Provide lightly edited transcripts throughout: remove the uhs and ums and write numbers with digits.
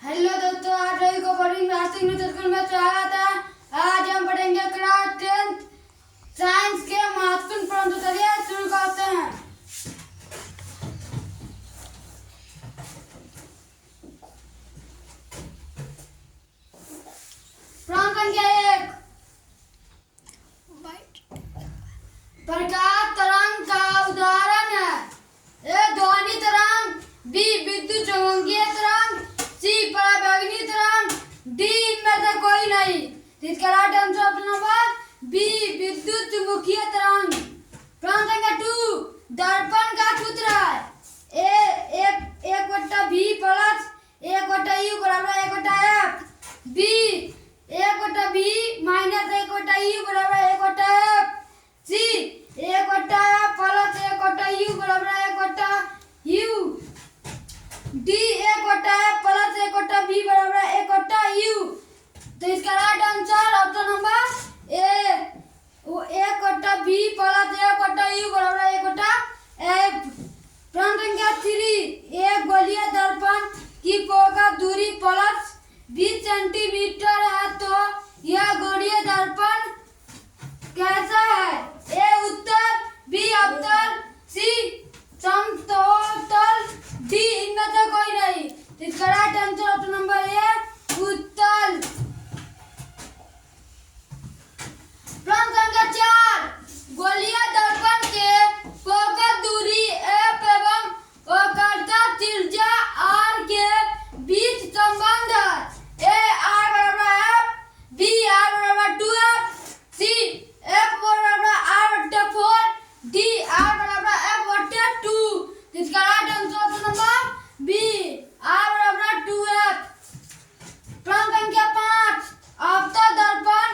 Hello दोस्तों, आज रवि को पढ़ेंगे राष्ट्रीय मित्र स्कूल में स्वागत है। आज हम पढ़ेंगे क्लास 10 साइंस के महत्वपूर्ण प्रश्न। चलिए शुरू करते हैं। प्रश्न संख्या 1, प्रकाश तरंग का उदाहरण है। ए ध्वनि तरंग, बी विद्युत चुंबकीय तरंग, सी पराबैंगनी तरंग, डी इनमें से कोई नहीं। इसका right answer option number B विद्युत चुंबकीय तरंग। प्रश्न संख्या 2, दर्पण का सूत्र है। ए एक बट्टा बी प्लस एक बट्टा यू बराबर एक बट्टा एफ। बी एक बट्टा बी माइनस एक बट्टा यू बराबर एक बट्टा एफ। सी एक बट्टा एफ प्लस एक बट्टा यू बराबर एक बट्टा यू। डी एक बट्टा एफ प्लस एक बट्टा बी बराबर एक बट्टा यू। तो इसका right answer option number A एक बट्टा बी प्लस एक बट्टा यू बराबर एक बट्टा एफ। प्रश्न संख्या 3, एक गोलीय दर्पण की फोकस दूरी प्लस 20 सेंटीमीटर है, तो यह गोलीय दर्पण कैसा है? ए उत्तर, बी अवतल, सी समतल, डी इनमें से कोई नहीं। इसका right answer option number A उत्तल। प्रश्न संख्या 4, गोलीय दर्पण के फोकस दूरी एफ एवं वक्रता त्रिज्या आर के बीच संबंध है। ए आर बराबर एफ, बी आर बराबर 2एफ, सी एफ बराबर आर बट्टे 4, डी आर बराबर एफ बट्टे 2। इसका right answer option number B R बराबर 2एफ। प्रश्न संख्या 5, अवतल दर्पण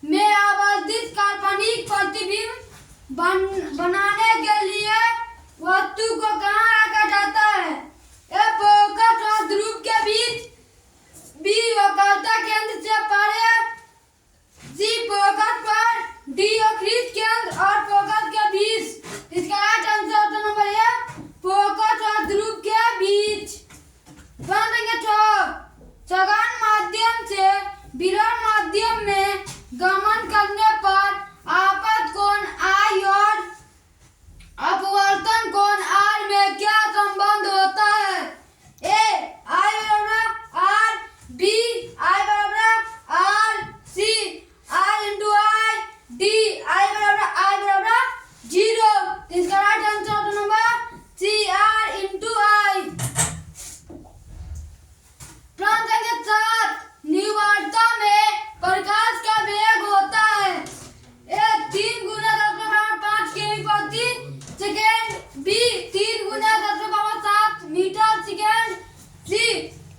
में आवर्धित काल्पनिक प्रतिबिंब बनाने के लिए वस्तु को कहाँ रखा जाता है? ए फोकस और ध्रुव के बीच, बी वक्रता केंद्र से परे, सी फोकस पर, डी अक्ष केंद्र और फोकस के बीच। इसका right answer option number A focus और ध्रुव के बीच। प्रश्न संख्या 6, सघन माध्यम से विरल माध्यम में गमन करने पर आपतन कोण आई और अपवर्तन कोण आर में क्या संबंध होता है? ए आई बराबर आर, बी आई बराबर R, C I into I, D I बराबर 0। इसका right answer option number C R into I. प्रश्न संख्या 7, निवार्ता में प्रकाश का वेग होता है। ए 3 गुना 10⁵ किमी प्रति सेकेंड, बी 3 गुना 10⁻7 मीटर सेकेंड, सी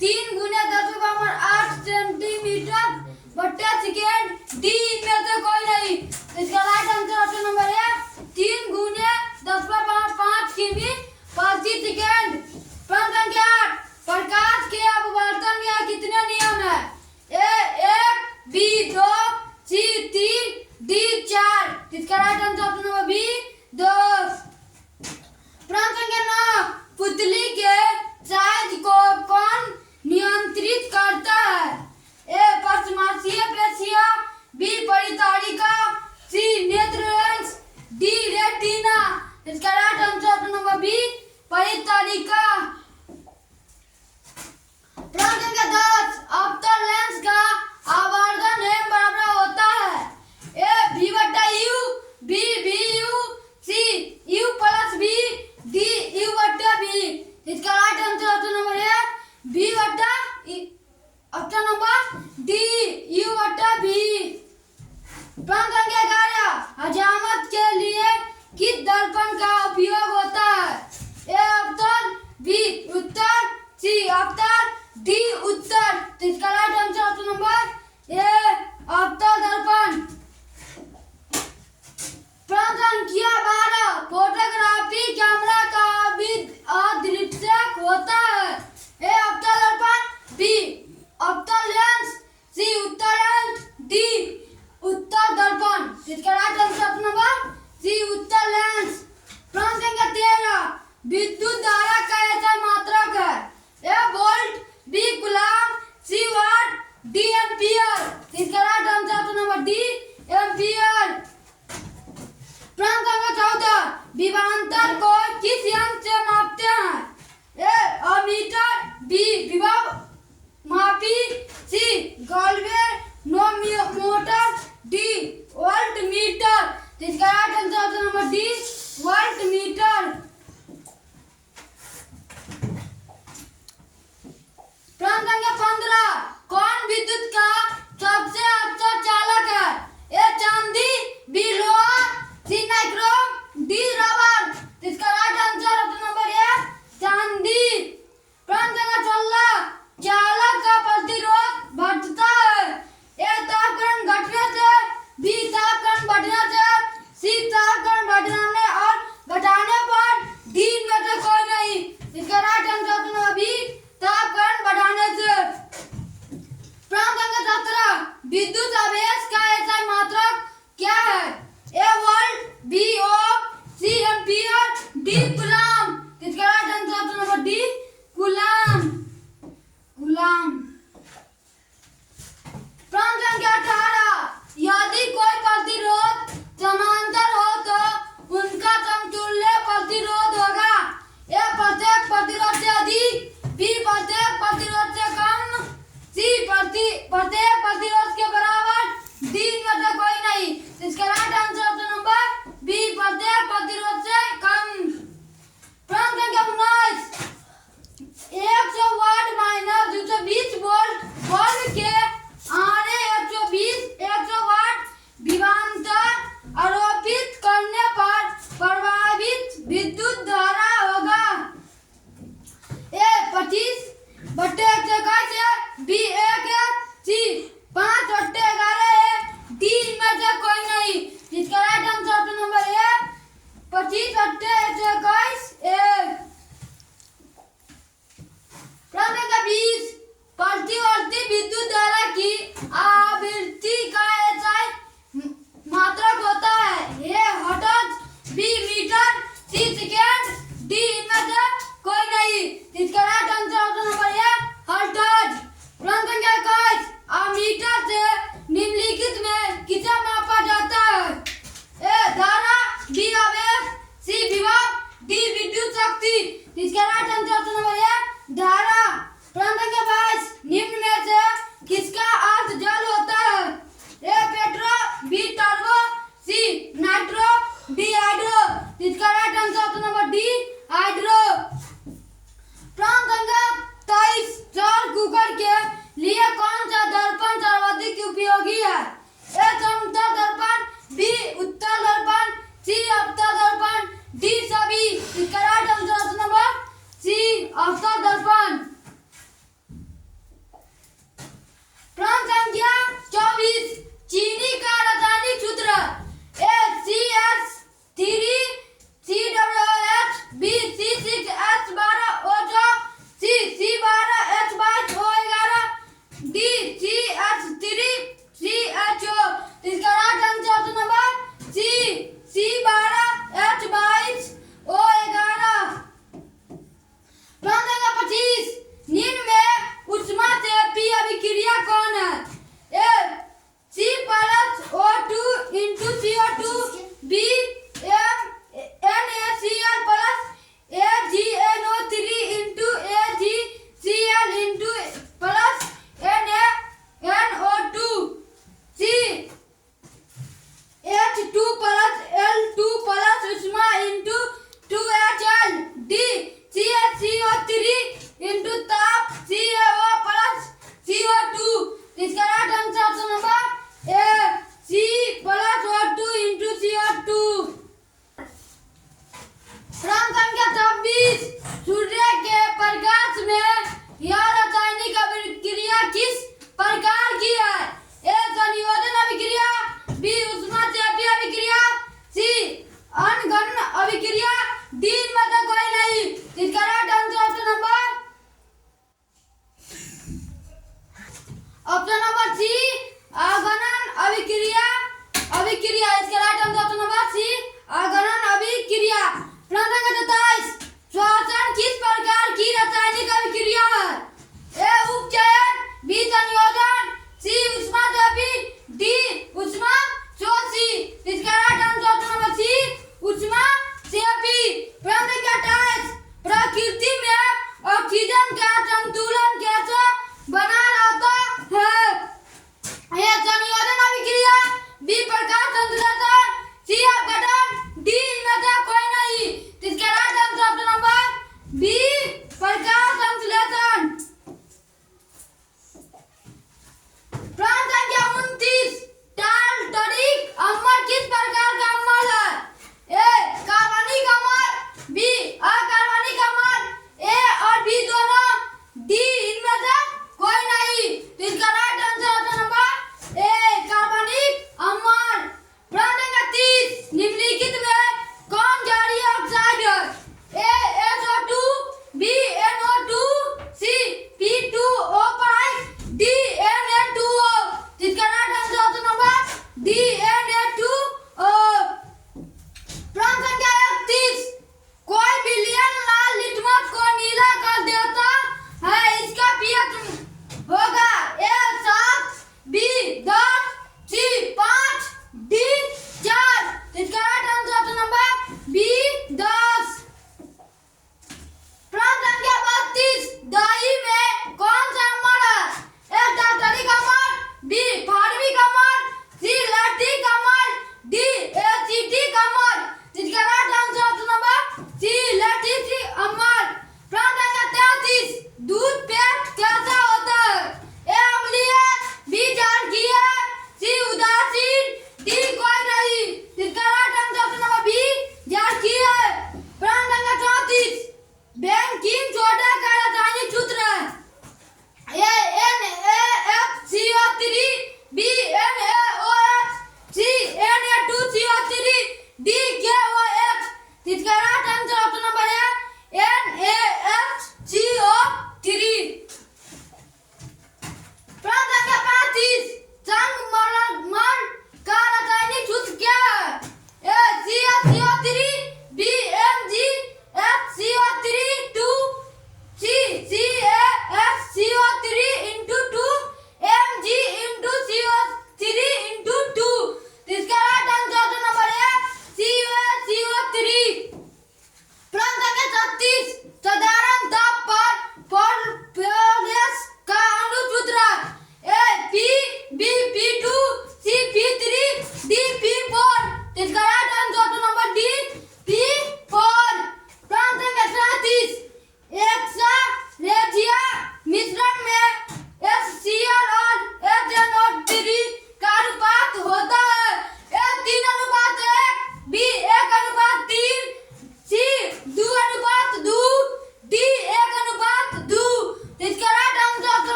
3 गुना 10⁸ सेंटीमीटर बट्टे सेकेंड, डी इनमें से कोई नहीं। इसका राइट आंसर ऑप्शन नंबर है 3 गुना 10⁻5 किमी प्रति सेकेंड। प्रश्न संख्या 8, प्रकाश के अपवर्तन के कितने नियम है? A 1, B 2, C 3, D 4। इसका right answer option number B 2। प्रश्न संख्या 9, पुतली के साइज को कौन नियंत्रित करता है? ए पश्चमाशीय पेशियां, बी परितारिका, सी नेत्र लेंस, डी रेटिना। इसका right answer option number B परितारिका। प्रश्न संख्या 10, अवतल लेंस का आवर्धन एम बराबर होता है। ए बी बट्टा u, B B u, C u plus B, D u बट्टा बी। इसका राइट आंसर ऑप्शन नंबर है बी बट्टा ऑप्शन नंबर डी यू बट्टा बी। प्रश्न संख्या 11, हजामत के लिए किस दर्पण का उपयोग होता है? ए अवतल, बी उत्तर, सी अवतल, डी उत्तर। इसका right answer option number A अवतल दर्पण। प्रश्न संख्या 12, फोटोग्राफी कैमरा का अदृश्यक होता है। ए अवतल दर्पण, बी अवतल लेंस, सी उत्तल लेंस, डी उत्तल दर्पण। इसका right answer option number C उत्तल लेंस। प्रश्न संख्या 13, विद्युत धारा का ऐसा मात्रक है। ए वोल्ट, बी विभवांतर को किस यंत्र से मापते हैं? ए अमीटर, बी विभव मापी, सी गैल्वेनोमीटर, डी वोल्ट मीटर। तो इसका right answer option number D volt meter. प्रश्न संख्या 15 कौन विद्युत का सबसे अच्छा चालक है? ए चांदी, बी लोहा, सी नाइक्रोम, डी रबर। तो इसका right answer option number A चांदी। प्रश्न संख्या 16 चालक का प्रतिरोध बढ़ता है। ए तापक्रम घटने से, बी तापक्रम बढ़ने से, सी तापक्रम बढ़ने और घटाने पर, डी में से कोई नहीं। इसका right answer option number B तापक्रम बढ़ाने से। प्रश्न संख्या 17 विद्युत आवेश का एसआई मात्रक क्या है? ए वोल्ट, बी ओम, सी एम्पीयर, डी कूलम। इसका right answer option number D coulomb. प्रश्न संख्या 18 यदि कोई प्रतिरोध समांतर हो तो उनका समतुल्य प्रतिरोध होगा। ए प्रत्येक प्रतिरोध से अधिक, बी प्रत्येक प्रतिरोध से कम, सी प्रत्येक प्रतिरोध के बराबर, डी में से कोई नहीं। इसका right answer option number B प्रत्येक प्रतिरोध से कम। प्रश्न संख्या 19 100 वाट माइनस 220